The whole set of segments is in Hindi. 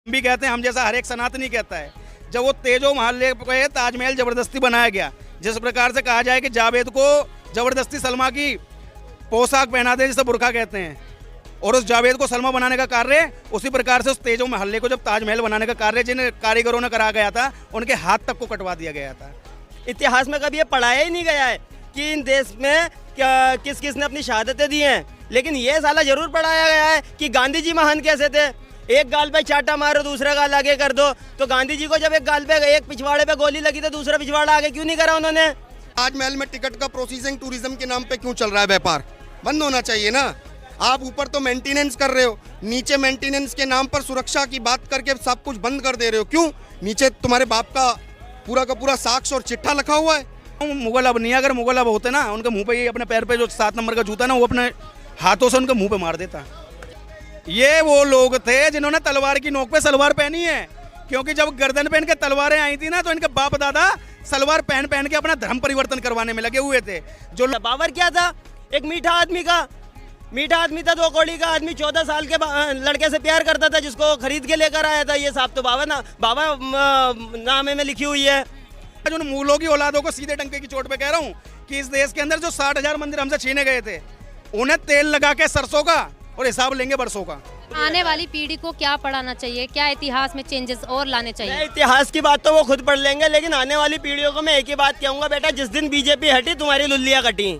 भी कहते हैं, हम जैसा हर एक सनातनी कहता है। जब वो तेजो महल पे ताजमहल जबरदस्ती बनाया गया, जिस प्रकार से कहा जाए कि जावेद को जबरदस्ती सलमा की पोशाक पहना दे, जिसे बुरखा कहते हैं, और उस जावेद को सलमा बनाने का कार्य उसी प्रकार से उस तेजो महल को जब ताजमहल बनाने का कार्य जिन कारीगरों ने करा गया था, उनके हाथ तक को कटवा दिया गया था। इतिहास में कभी ये पढ़ाया ही नहीं गया है कि इन देश में किस किस ने अपनी शहादतें दी हैं, लेकिन ये साला जरूर पढ़ाया गया है कि गांधी जी महान कैसे थे। एक गाल पे चाटा मारो, दूसरा गाल आगे कर दो। तो गांधी जी को जब एक गाल पे, एक पिछवाड़े पे गोली लगी तो दूसरा पिछवाड़ा आगे क्यों नहीं करा उन्होंने? ताजमहल में टिकट का प्रोसेसिंग टूरिज्म के नाम पे क्यों चल रहा है? व्यापार बंद होना चाहिए ना। आप ऊपर तो मेंटेनेंस कर रहे हो, नीचे मेंटेनेंस के नाम पर सुरक्षा की बात करके सब कुछ बंद कर दे रहे हो। क्यों? नीचे तुम्हारे बाप का पूरा साक्ष्य और चिट्ठा लिखा हुआ है। मुगल अब नहीं, अगर मुगल अब होते ना, उनके मुंह पे, अपने पैर पे जो 7 नंबर का जूता ना, वो अपने हाथों से उनके मुंह पे मार देता। ये वो लोग थे जिन्होंने तलवार की नोक पे सलवार पहनी है, क्योंकि जब गर्दन पे इनके तलवारें आई थी ना, तो इनके बाप दादा सलवार पहन के अपना धर्म परिवर्तन करवाने में लगे हुए थे। जो बाबर क्या था? एक मीठा आदमी था, 2 कौड़ी का आदमी, 14 साल के लड़के से प्यार करता था, जिसको खरीद के लेकर आया था। ये साहब तो बाबा नामे में लिखी हुई है। उन मूलों की औलादों को सीधे डंके की चोट पे कह रहा हूँ कि इस देश के अंदर जो 60,000 मंदिर हमसे छीने गए थे, उन्हें तेल लगा के सरसों का और हिसाब लेंगे बरसों का। आने वाली पीढ़ी को क्या पढ़ाना चाहिए, क्या इतिहास में चेंजेस और लाने चाहिए? इतिहास की बात तो वो खुद पढ़ लेंगे, लेकिन आने वाली पीढ़ियों को मैं एक ही बात कहूँगा, बेटा जिस दिन बीजेपी हटी तुम्हारी लुल्लियाँ कटी।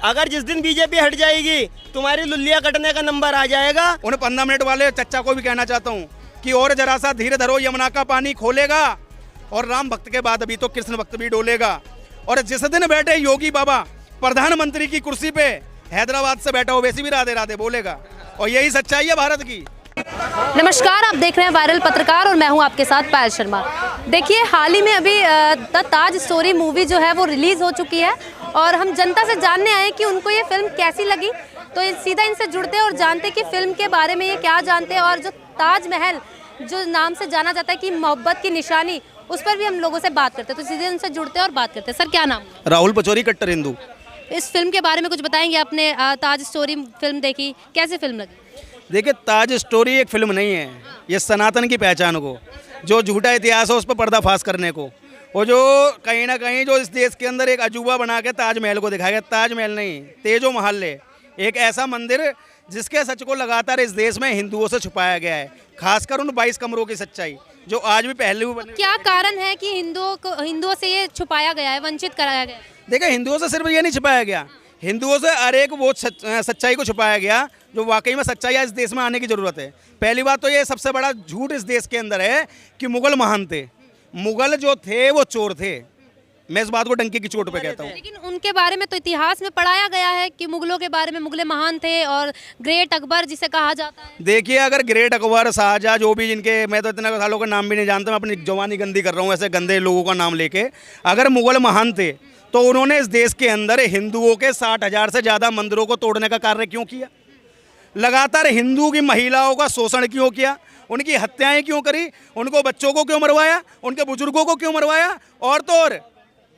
अगर जिस दिन बीजेपी हट जाएगी तुम्हारी लुल्लियाँ कटने का नंबर आ जाएगा। उन्हें 15 मिनट वाले चच्चा को भी कहना चाहता हूँ कि और जरा सा धीरे धरो, यमुना का पानी खोलेगा और राम भक्त के बाद अभी तो कृष्ण भक्त भी डोलेगा। और जिस दिन बैठे योगी बाबा प्रधानमंत्री की कुर्सी पे, हैदराबाद से बैठा हो, वैसे भी राधे राधे बोलेगा। और यही सच्चाई है भारत की। नमस्कार, आप देख रहे हैं वायरल पत्रकार और मैं हूं आपके साथ पायल शर्मा। देखिए, हाल ही में अभी द ताज स्टोरी मूवी जो है वो रिलीज़ हो चुकी है और हम जनता से जानने आए कि उनको ये फिल्म कैसी लगी। तो सीधा इनसे जुड़ते हैं और जानते हैं कि फिल्म के बारे में ये क्या जानते हैं, और जो ताजमहल जो नाम से जाना जाता है कि मोहब्बत की निशानी, उस पर भी हम लोगों से बात करते हैं। तो सीधे उनसे जुड़ते हैं और बात करते हैं। सर, क्या नाम? राहुल पचौरी, कट्टर हिंदू। इस फिल्म के बारे में कुछ बताएंगे? आपने ताज स्टोरी फिल्म देखी, कैसी फिल्म लगी? देखिए, ताज स्टोरी एक फिल्म नहीं है, ये सनातन की पहचान को, जो झूठा इतिहास है उस पर पर्दाफाश करने को, और जो कहीं ना कहीं जो इस देश के अंदर एक अजूबा बना के ताजमहल को दिखाया गया। ताजमहल नहीं, तेजो महल है, एक ऐसा मंदिर जिसके सच को लगातार इस देश में हिंदुओं से छुपाया गया है, खासकर उन 22 कमरों की सच्चाई जो आज भी पहले भी बने। क्या कारण है कि हिंदुओं से ये छुपाया गया है, वंचित कराया गया है? देखिए, हिंदुओं से सिर्फ ये नहीं छुपाया गया, हिंदुओं से हर एक वो सच्चाई को छुपाया गया जो वाकई में सच्चाई है। इस देश में आने की ज़रूरत है। पहली बात तो ये सबसे बड़ा झूठ इस देश के अंदर है कि मुगल महान थे। मुगल जो थे वो चोर थे। मैं इस बात को डंके की चोट पे कहता हूँ। लेकिन उनके बारे में तो इतिहास में पढ़ाया गया है कि मुगलों के बारे में, मुगल महान थे और ग्रेट अकबर जिसे कहा जाता है। देखिए, अगर ग्रेट अकबर, शाहजहाँ, जो भी जिनके, मैं तो इतने सालों का नाम भी नहीं जानता, मैं अपनी जवानी गंदी कर रहा हूँ ऐसे गंदे लोगों का नाम लेके। अगर मुगल महान थे तो उन्होंने इस देश के अंदर हिंदुओं के 60,000 से ज़्यादा मंदिरों को तोड़ने का कार्य क्यों किया? लगातार हिंदू की महिलाओं का शोषण क्यों किया? उनकी हत्याएं क्यों करी? उनको बच्चों को क्यों मरवाया? उनके बुजुर्गों को क्यों मरवाया? और तो और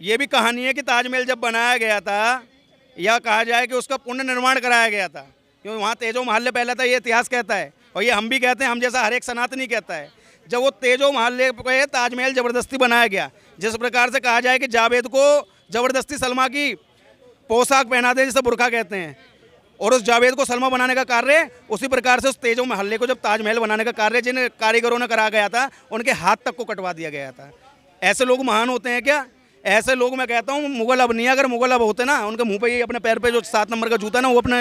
ये भी कहानी है कि ताजमहल जब बनाया गया था, या कहा जाए कि उसका पुनर्निर्माण कराया गया था, क्योंकि वहाँ तेजो महल पहले था, ये इतिहास कहता है, और ये हम भी कहते हैं, हम जैसा हर एक सनातनी कहता है। जब वो तेजो महल पे ताजमहल जबरदस्ती बनाया गया, जिस प्रकार से कहा जाए कि जावेद को जबरदस्ती सलमा की पोशाक पहना दे, जिसे बुरखा कहते हैं, और उस जावेद को सलमा बनाने का कार्य उसी प्रकार से उस तेजो महल को जब ताजमहल बनाने का कार्य जिन कारीगरों ने करा गया था, उनके हाथ तक को कटवा दिया गया था। ऐसे लोग महान होते हैं क्या? ऐसे लोग, मैं कहता हूँ, मुगल अब नहीं, अगर मुगल अब होते ना, उनके मुंह पे, अपने पैर पे जो 7 नंबर का जूता ना, वो अपने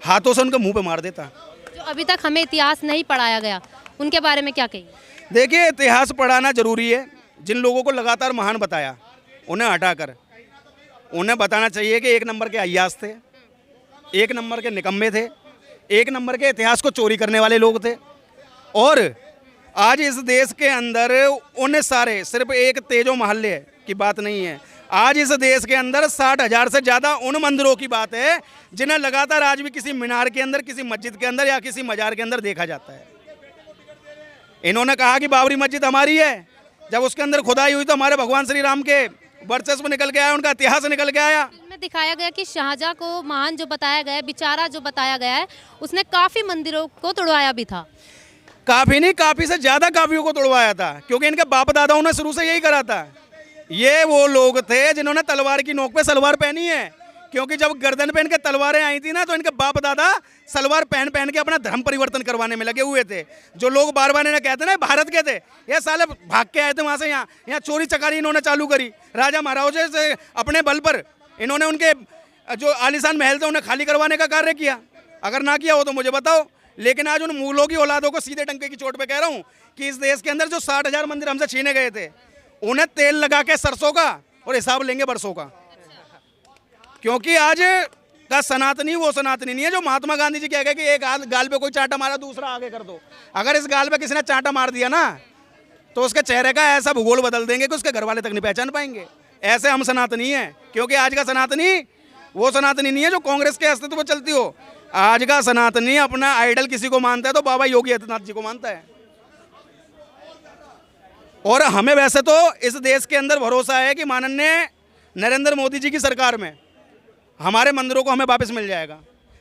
हाथों से उनके मुंह पे मार देता। जो अभी तक हमें इतिहास नहीं पढ़ाया गया, उनके बारे में क्या कहिए? देखिए, इतिहास पढ़ाना जरूरी है। जिन लोगों को लगातार महान बताया, उन्हें हटाकर उन्हें बताना चाहिए कि 1 नंबर के अय्याश थे, 1 नंबर के निकम्मे थे, 1 नंबर के इतिहास को चोरी करने वाले लोग थे। और आज इस देश के अंदर उन सारे, सिर्फ एक तेजो महल की बात नहीं है, आज इस देश के अंदर 60,000 से ज़्यादा उन मंदिरों की बात है जिन्हें लगातार आज भी किसी मीनार के अंदर, किसी मस्जिद के अंदर या किसी मजार के अंदर देखा जाता है। इन्होंने कहा कि बाबरी मस्जिद हमारी है, जब उसके अंदर खुदाई हुई तो हमारे भगवान श्री राम के वर्चस्व निकल के आया, उनका इतिहास निकल के आया। में दिखाया गया कि शाहजहाँ को महान जो बताया गया है, बेचारा जो बताया गया है, उसने काफ़ी मंदिरों को तोड़वाया भी था। काफ़ी नहीं, काफ़ी से ज़्यादा काफ़ियों को तोड़वाया था, क्योंकि इनके बाप दादाओं ने शुरू से यही करा था। ये वो लोग थे जिन्होंने तलवार की नोक पे सलवार पहनी है, क्योंकि जब गर्दन पे इनके तलवारें आई थी ना, तो इनके बाप दादा सलवार पहन पहन के अपना धर्म परिवर्तन करवाने में लगे हुए थे। जो लोग बार बार इन्हें कहते ना भारत के थे, ये साले भाग के आए थे वहाँ से, यहाँ चोरी चकारी इन्होंने चालू करी। राजा महाराजा से अपने बल पर इन्होंने उनके जो आलीशान महल थे उन्हें खाली करवाने का कार्य किया। अगर ना किया हो तो मुझे बताओ। लेकिन आज उन मूलों की औलादों को सीधे डंके की चोट पे कह रहा हूँ कि इस देश के अंदर जो 60,000 मंदिर हमसे छीने गए थे, उन्हें तेल लगा के सरसों का और हिसाब लेंगे बरसों का। क्योंकि आज का सनातनी वो सनातनी नहीं है जो महात्मा गांधी जी कह गए कि एक गाल पे कोई चांटा मारा दूसरा आगे कर दो। अगर इस गाल पे किसी ने चांटा मार दिया ना, तो उसके चेहरे का ऐसा भूगोल बदल देंगे कि उसके घर वाले तक नहीं पहचान पाएंगे। ऐसे हम सनातनी हैं। क्योंकि आज का सनातनी वो सनातनी नहीं है जो कांग्रेस के अस्तित्व पर चलती हो। आज का सनातनी अपना आइडल किसी को मानता है तो बाबा योगी आदित्यनाथ जी को मानता है। और हमें वैसे तो इस देश के अंदर भरोसा है कि माननीय नरेंद्र मोदी जी की सरकार में हमारे मंदिरों को हमें वापस मिल जाएगा।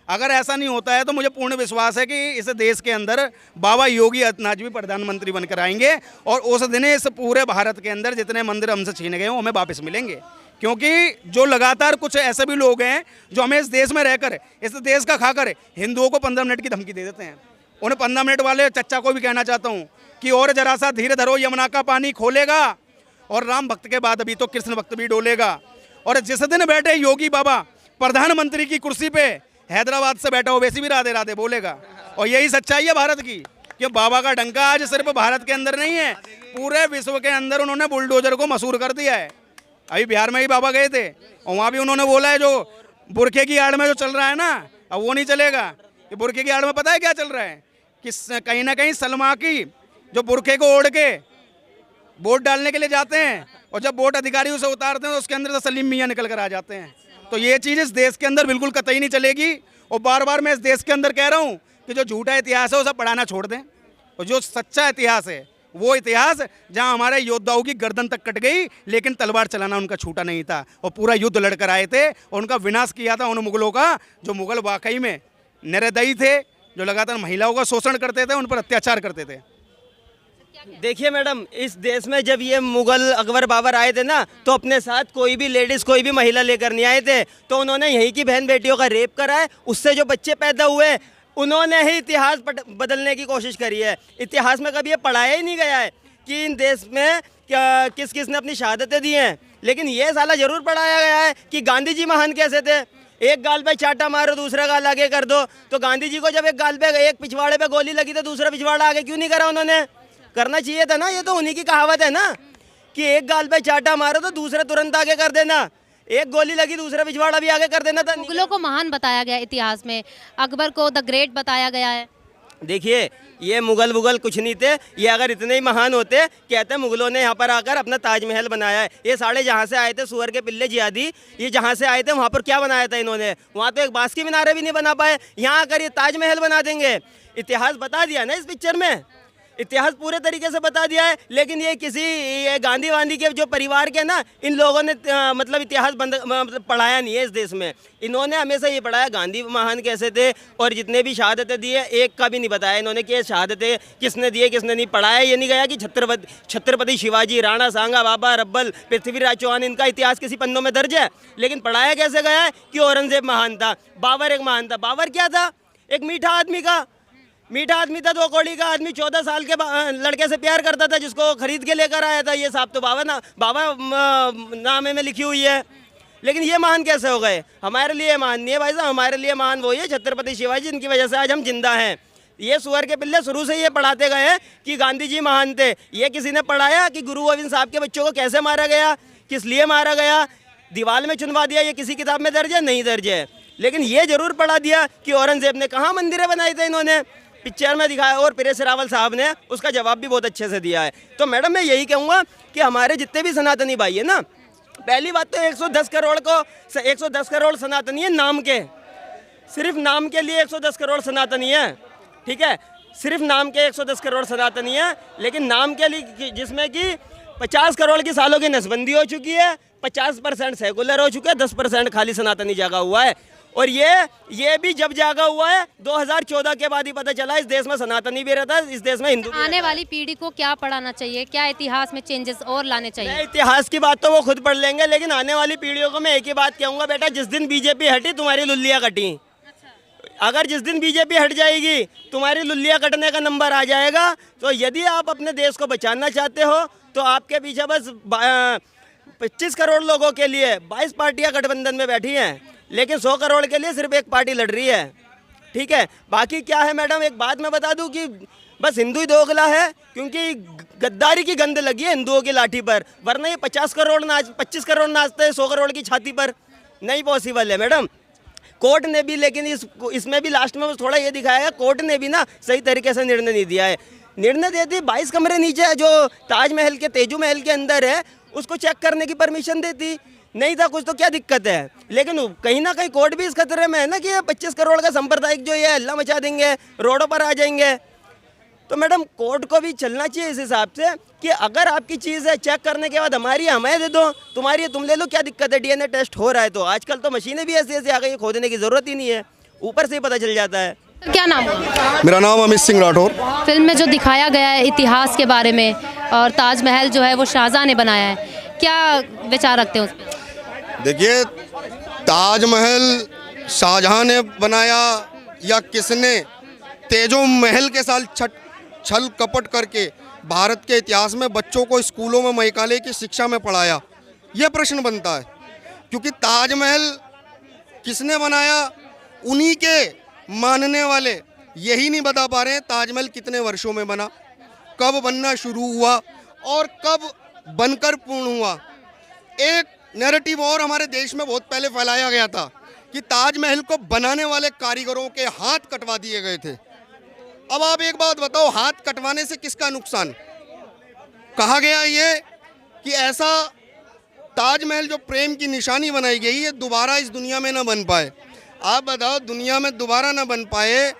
अगर ऐसा नहीं होता है तो मुझे पूर्ण विश्वास है कि इस देश के अंदर बाबा योगी आदित्यनाथ जी भी प्रधानमंत्री बनकर आएंगे और उस दिन इस पूरे भारत के अंदर जितने मंदिर हमसे छीने गए वो हमें वापस मिलेंगे। क्योंकि जो लगातार कुछ ऐसे भी लोग हैं जो हमें इस देश में रहकर, इस देश का खाकर हिंदुओं को 15 मिनट की धमकी दे देते हैं। उन्हें 15 मिनट वाले चच्चा को भी कहना चाहता हूँ कि और जरा सा धीरे धरो, यमुना का पानी खोलेगा और राम भक्त के बाद अभी तो कृष्ण भक्त भी डोलेगा। और जिस दिन बैठे योगी बाबा प्रधानमंत्री की कुर्सी पे, हैदराबाद से बैठा हो वैसे भी राधे राधे बोलेगा। और यही सच्चाई है भारत की कि बाबा का डंका आज सिर्फ भारत के अंदर नहीं है, पूरे विश्व के अंदर उन्होंने बुलडोजर को मशहूर कर दिया है। अभी बिहार में ही बाबा गए थे और वहाँ भी उन्होंने बोला है जो बुरखे की आड़ में जो चल रहा है ना, अब वो नहीं चलेगा। कि बुरखे की आड़ में पता है क्या चल रहा है कि कहीं ना कहीं सलमा की जो बुरखे को ओढ़ के वोट डालने के लिए जाते हैं और जब वोट अधिकारी उसे उतारते हैं तो उसके अंदर से सलीम मियाँ निकल कर आ जाते हैं। तो ये चीज़ इस देश के अंदर बिल्कुल कतई नहीं चलेगी। और बार बार मैं इस देश के अंदर कह रहा हूँ कि जो झूठा इतिहास है उसे पढ़ाना छोड़ दें और जो सच्चा इतिहास है वो इतिहास जहां हमारे योद्धाओं की गर्दन तक कट गई लेकिन तलवार चलाना उनका छूटा नहीं था और पूरा युद्ध लड़कर आए थे और उनका विनाश किया था उन मुगलों का जो मुगल वाकई में निर्दयी थे, जो लगातार महिलाओं का शोषण करते थे, उन पर अत्याचार करते थे। देखिए मैडम, इस देश में जब ये मुगल अकबर बाबर आए थे ना, तो अपने साथ कोई भी लेडीज़, कोई भी महिला लेकर नहीं आए थे। तो उन्होंने यहीं की बहन बेटियों का रेप करा है, उससे जो बच्चे पैदा हुए उन्होंने ही इतिहास बदलने की कोशिश करी है। इतिहास में कभी ये पढ़ाया ही नहीं गया है कि इन देश में किस किस ने अपनी शहादतें दी हैं। लेकिन ये साला ज़रूर पढ़ाया गया है कि गांधी जी महान कैसे थे। एक गाल पे चाटा मारो दूसरा गाल आगे कर दो। तो गांधी जी को जब एक गाल पे, एक पिछवाड़े पे गोली लगी तो दूसरा पिछवाड़ा आगे क्यों नहीं करा उन्होंने? करना चाहिए था ना। ये तो उन्हीं की कहावत है ना कि एक गाल पे चाटा मारो तो दूसरा तुरंत आगे कर देना, एक गोली लगी दूसरा पिछवाड़ा भी आगे कर देना था। मुगलों को महान बताया गया इतिहास में, अकबर को द ग्रेट बताया गया है। देखिए, ये मुगल कुछ नहीं थे। ये अगर इतने ही महान होते, कहते हैं मुगलों ने यहाँ पर आकर अपना ताजमहल बनाया है। ये साढ़े जहाँ से आए थे सुअर के पिल्ले जिहादी, ये जहाँ से आए थे वहाँ पर क्या बनाया था इन्होंने? वहाँ तो एक बांस की मीनारे भी नहीं बना पाए, यहाँ आकर ये ताजमहल बना देंगे। इतिहास बता दिया ना इस पिक्चर में, इतिहास पूरे तरीके से बता दिया है। लेकिन ये गांधी वांधी के जो परिवार के ना, इन लोगों ने मतलब इतिहास मतलब पढ़ाया नहीं है इस देश में। इन्होंने हमेशा ये पढ़ाया गांधी महान कैसे थे और जितने भी शहादतें दी है एक का भी नहीं बताया इन्होंने कि ये शहादतें किसने दी है किसने नहीं। पढ़ाया ये नहीं गया कि छत्रपति शिवाजी, राणा सांगा, बाबर अव्वल, पृथ्वीराज चौहान, इनका इतिहास किसी पन्नों में दर्ज है। लेकिन पढ़ाया कैसे गया है कि औरंगजेब महान था, बाबर एक महान था। बाबर क्या था? एक मीठा आदमी था, 2 कौड़ी का आदमी, 14 साल के लड़के से प्यार करता था जिसको खरीद के लेकर आया था। ये साहब तो बाबा नाम में लिखी हुई है। लेकिन ये महान कैसे हो गए? हमारे लिए महान नहीं है भाई साहब, हमारे लिए महान वही है छत्रपति शिवाजी, जिनकी वजह से आज हम जिंदा हैं। ये सुअर के पिल्ले शुरू से ये पढ़ाते गए हैं कि गांधी जी महान थे। ये किसी ने पढ़ाया कि गुरु गोविंद साहब के बच्चों को कैसे मारा गया, किस लिए मारा गया, दीवार में चुनवा दिया, ये किसी किताब में दर्ज है? नहीं दर्ज है। लेकिन ये जरूर पढ़ा दिया कि औरंगजेब ने कहाँ मंदिरें बनाई थे, इन्होंने पिक्चर में दिखाया और परेश रावल साहब ने उसका जवाब भी बहुत अच्छे से दिया है। तो मैडम मैं यही कहूँगा कि हमारे जितने भी सनातनी भाई है ना, पहली बात तो 110 करोड़ सनातनी है नाम के, सिर्फ नाम के लिए 110 करोड़ सनातनी है। ठीक है, सिर्फ नाम के 110 करोड़ सनातनी है। लेकिन नाम के लिए जिसमें कि 50 करोड़ की सालों की नसबंदी हो चुकी है, 50% सेकुलर हो चुका है, 10% खाली सनातनी जगह हुआ है। और ये भी जब जागा हुआ है 2014 के बाद ही पता चला इस देश में सनातनी भी रहता है, इस देश में हिंदू भी आने वाली पीढ़ी को क्या पढ़ाना चाहिए, क्या इतिहास में चेंजेस और लाने रहता है। चाहिए? इतिहास की बात तो वो खुद पढ़ लेंगे, लेकिन आने वाली पीढ़ियों को मैं एक ही बात कहूँगा, बेटा जिस दिन बीजेपी हटी तुम्हारी लुल्लियाँ कटी। अगर जिस दिन बीजेपी हट जाएगी तुम्हारी लुल्लियाँ कटने का नंबर आ जाएगा। तो यदि आप अपने देश को बचाना चाहते हो तो आपके पीछे बस 25 करोड़ लोगों के लिए 22 पार्टियां गठबंधन में बैठी हैं, लेकिन 100 करोड़ के लिए सिर्फ एक पार्टी लड़ रही है। ठीक है, बाकी क्या है मैडम, एक बात मैं बता दूं कि बस हिंदू ही दोगला है, क्योंकि गद्दारी की गंध लगी है हिंदुओं की लाठी पर, वरना ये 25 करोड़ नाचते हैं 100 करोड़ की छाती पर। नहीं पॉसिबल है मैडम। कोर्ट ने भी, लेकिन इसमें भी लास्ट में थोड़ा ये दिखाया है, कोर्ट ने भी ना सही तरीके से निर्णय नहीं दिया है। निर्णय देती 22 कमरे नीचे है जो ताजमहल के तेजू महल के अंदर है, उसको चेक करने की परमिशन देती नहीं था कुछ, तो क्या दिक्कत है। लेकिन कहीं ना कहीं कोर्ट भी इस खतरे में है ना कि ये 25 करोड़ का सांप्रदायिक जो ये हल्ला मचा देंगे, रोडों पर आ जाएंगे। तो मैडम कोर्ट को भी चलना चाहिए इस हिसाब से कि अगर आपकी चीज़ है चेक करने के बाद हमारी हमें दे दो, तुम्हारी तुम ले लो, क्या दिक्कत है। डीएनए टेस्ट हो रहा है तो आजकल तो मशीनें भी ऐसी ऐसी आ गई, खोदने की ज़रूरत ही नहीं है, ऊपर से ही पता चल जाता है। क्या नाम है? मेरा नाम अमित सिंह राठौर। फिल्म में जो दिखाया गया है इतिहास के बारे में, और ताजमहल जो है वो शाहजहां ने बनाया है, क्या विचार रखते हैं उस पर? देखिए, ताजमहल शाहजहां ने बनाया या किसने तेजो महल के साथ छल कपट करके भारत के इतिहास में बच्चों को स्कूलों में मैकाले की शिक्षा में पढ़ाया, यह प्रश्न बनता है। क्योंकि ताजमहल किसने बनाया, उन्हीं के मानने वाले यही नहीं बता पा रहे हैं ताजमहल कितने वर्षों में बना, कब बनना शुरू हुआ और कब बनकर पूर्ण हुआ। एक नैरेटिव और हमारे देश में बहुत पहले फैलाया गया था कि ताजमहल को बनाने वाले कारीगरों के हाथ कटवा दिए गए थे। अब आप एक बात बताओ, हाथ कटवाने से किसका नुकसान? कहा गया ये कि ऐसा ताजमहल जो प्रेम की निशानी बनाई गई है दोबारा इस दुनिया में ना बन पाए। आप बताओ, दुनिया में दोबारा ना बन पाए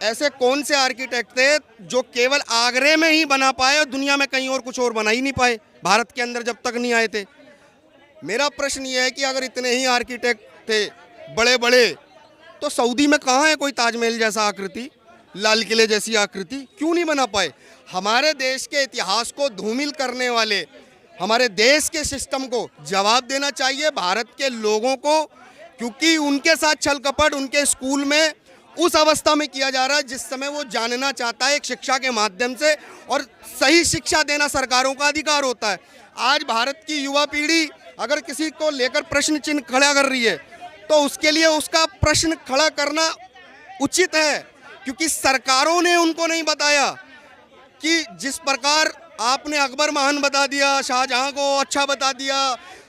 ऐसे कौन से आर्किटेक्ट थे जो केवल आगरे में ही बना पाए और दुनिया में कहीं और कुछ और बना ही नहीं पाए, भारत के अंदर जब तक नहीं आए थे। मेरा प्रश्न ये है कि अगर इतने ही आर्किटेक्ट थे बड़े बड़े, तो सऊदी में कहाँ है कोई ताजमहल जैसा आकृति, लाल किले जैसी आकृति, क्यों नहीं बना पाए? हमारे देश के इतिहास को धूमिल करने वाले हमारे देश के सिस्टम को जवाब देना चाहिए भारत के लोगों को, क्योंकि उनके साथ छल कपट उनके स्कूल में उस अवस्था में किया जा रहा है जिस समय वो जानना चाहता है एक शिक्षा के माध्यम से, और सही शिक्षा देना सरकारों का अधिकार होता है। आज भारत की युवा पीढ़ी अगर किसी को लेकर प्रश्न चिन्ह खड़ा कर रही है तो उसके लिए उसका प्रश्न खड़ा करना उचित है, क्योंकि सरकारों ने उनको नहीं बताया कि जिस प्रकार आपने अकबर महान बता दिया, शाहजहां को अच्छा बता दिया,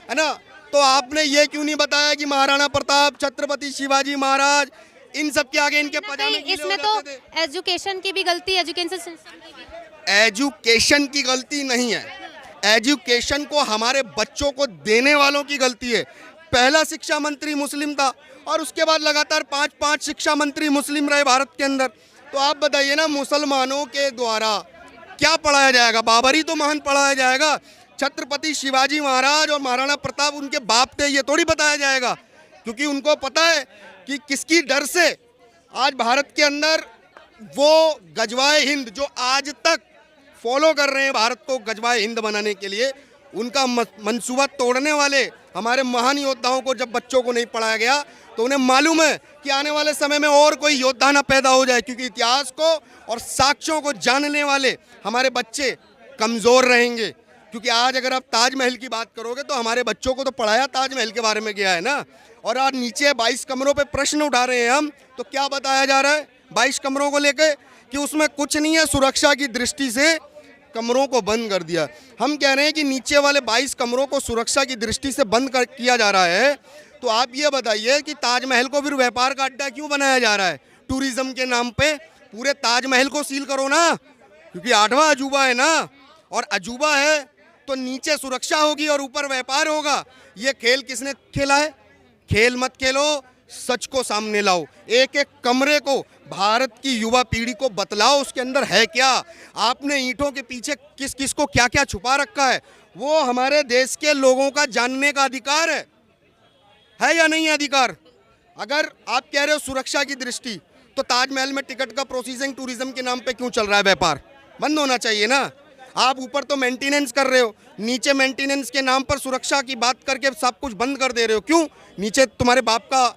है ना, तो आपने ये क्यों नहीं बताया कि महाराणा प्रताप, छत्रपति शिवाजी महाराज, इन सब के आगे इनके पजामे गीले इसमें हो तो जाते थे। एजुकेशन की भी गलती, एजुकेशन सिस्टम की भी। एजुकेशन की गलती नहीं है, एजुकेशन को हमारे बच्चों को देने वालों की गलती है। पहला शिक्षा मंत्री मुस्लिम था और उसके बाद लगातार 5 शिक्षा मंत्री मुस्लिम रहे भारत के अंदर। तो आप बताइए ना, मुसलमानों के द्वारा क्या पढ़ाया जाएगा? बाबरी तो महान पढ़ाया जाएगा, छत्रपति शिवाजी महाराज और महाराणा प्रताप उनके बाप थे ये थोड़ी बताया जाएगा, क्योंकि उनको पता है कि किसकी डर से आज भारत के अंदर वो गजवाए हिंद जो आज तक फॉलो कर रहे हैं भारत को गजवाए हिंद बनाने के लिए, उनका मंसूबा तोड़ने वाले हमारे महान योद्धाओं को जब बच्चों को नहीं पढ़ाया गया तो उन्हें मालूम है कि आने वाले समय में और कोई योद्धा ना पैदा हो जाए, क्योंकि इतिहास को और साक्ष्यों को जानने वाले हमारे बच्चे कमज़ोर रहेंगे। क्योंकि आज अगर आप ताजमहल की बात करोगे तो हमारे बच्चों को तो पढ़ाया ताजमहल के बारे में गया है ना, और आज नीचे 22 कमरों पे प्रश्न उठा रहे हैं हम, तो क्या बताया जा रहा है 22 कमरों को लेके कि उसमें कुछ नहीं है, सुरक्षा की दृष्टि से कमरों को बंद कर दिया। हम कह रहे हैं कि नीचे वाले 22 कमरों को सुरक्षा की दृष्टि से बंद किया जा रहा है। तो आप ये बताइए कि ताजमहल को फिर व्यापार का अड्डा क्यों बनाया जा रहा है? टूरिज्म के नाम पे पूरे ताजमहल को सील करो ना, क्योंकि 8वां अजूबा है ना, और अजूबा है तो नीचे सुरक्षा होगी और ऊपर व्यापार होगा। ये खेल किसने खेला है? खेल मत खेलो, सच को सामने लाओ। एक एक कमरे को भारत की युवा पीढ़ी को बतलाओ उसके अंदर है क्या। आपने ईंटों के पीछे किस किस को क्या क्या छुपा रखा है, वो हमारे देश के लोगों का जानने का अधिकार है या नहीं है अधिकार? अगर आप कह रहे हो सुरक्षा की दृष्टि, तो ताजमहल में टिकट का प्रोसेसिंग टूरिज्म के नाम पे क्यों चल रहा है व्यापार? बंद होना चाहिए ना। आप ऊपर तो मेंटेनेंस कर रहे हो, नीचे मेंटेनेंस के नाम पर सुरक्षा की बात करके सब कुछ बंद कर दे रहे हो। क्यों? नीचे तुम्हारे बाप का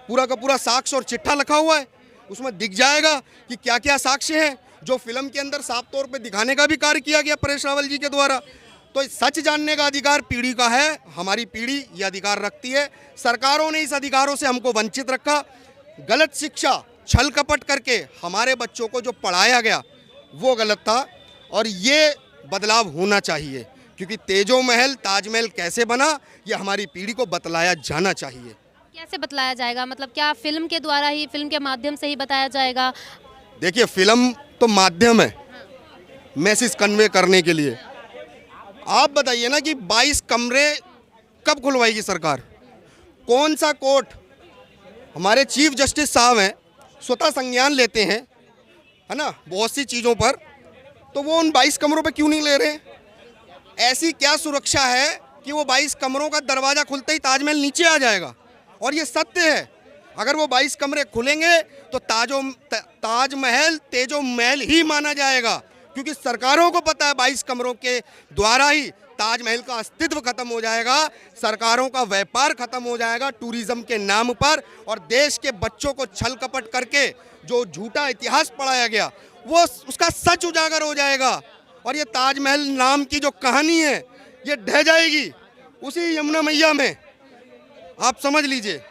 पूरा साक्ष्य और चिट्ठा लिखा हुआ है, उसमें दिख जाएगा कि क्या क्या साक्ष्य हैं, जो फिल्म के अंदर साफ तौर पे दिखाने का भी कार्य किया गया परेश रावल जी के द्वारा। तो सच जानने का अधिकार पीढ़ी का है, हमारी पीढ़ी ये अधिकार रखती है। सरकारों ने इस अधिकारों से हमको वंचित रखा। गलत शिक्षा, छल कपट करके हमारे बच्चों को जो पढ़ाया गया वो गलत था, और ये बदलाव होना चाहिए, क्योंकि तेजो महल ताजमहल कैसे बना ये हमारी पीढ़ी को बतलाया जाना चाहिए। कैसे बतलाया जाएगा, मतलब क्या फिल्म के द्वारा ही, फिल्म के माध्यम से ही बताया जाएगा? देखिए, फिल्म तो माध्यम है मैसेज कन्वे करने के लिए। आप बताइए ना कि 22 कमरे कब खुलवाएगी सरकार? कौन सा कोर्ट? हमारे चीफ जस्टिस साहब हैं, स्वतः संज्ञान लेते हैं, है ना, बहुत सी चीज़ों पर, तो वो उन 22 कमरों पे क्यों नहीं ले रहे? ऐसी क्या सुरक्षा है कि वो 22 कमरों का दरवाज़ा खुलते ही ताजमहल नीचे आ जाएगा? और ये सत्य है, अगर वो 22 कमरे खुलेंगे तो ताजमहल तेजो महल ही माना जाएगा, क्योंकि सरकारों को पता है 22 कमरों के द्वारा ही ताजमहल का अस्तित्व खत्म हो जाएगा, सरकारों का व्यापार खत्म हो जाएगा टूरिज्म के नाम पर, और देश के बच्चों को छल कपट करके जो झूठा इतिहास पढ़ाया गया वो उसका सच उजागर हो जाएगा, और ये ताजमहल नाम की जो कहानी है ये ढह जाएगी उसी यमुना मैया में। आप समझ लीजिए।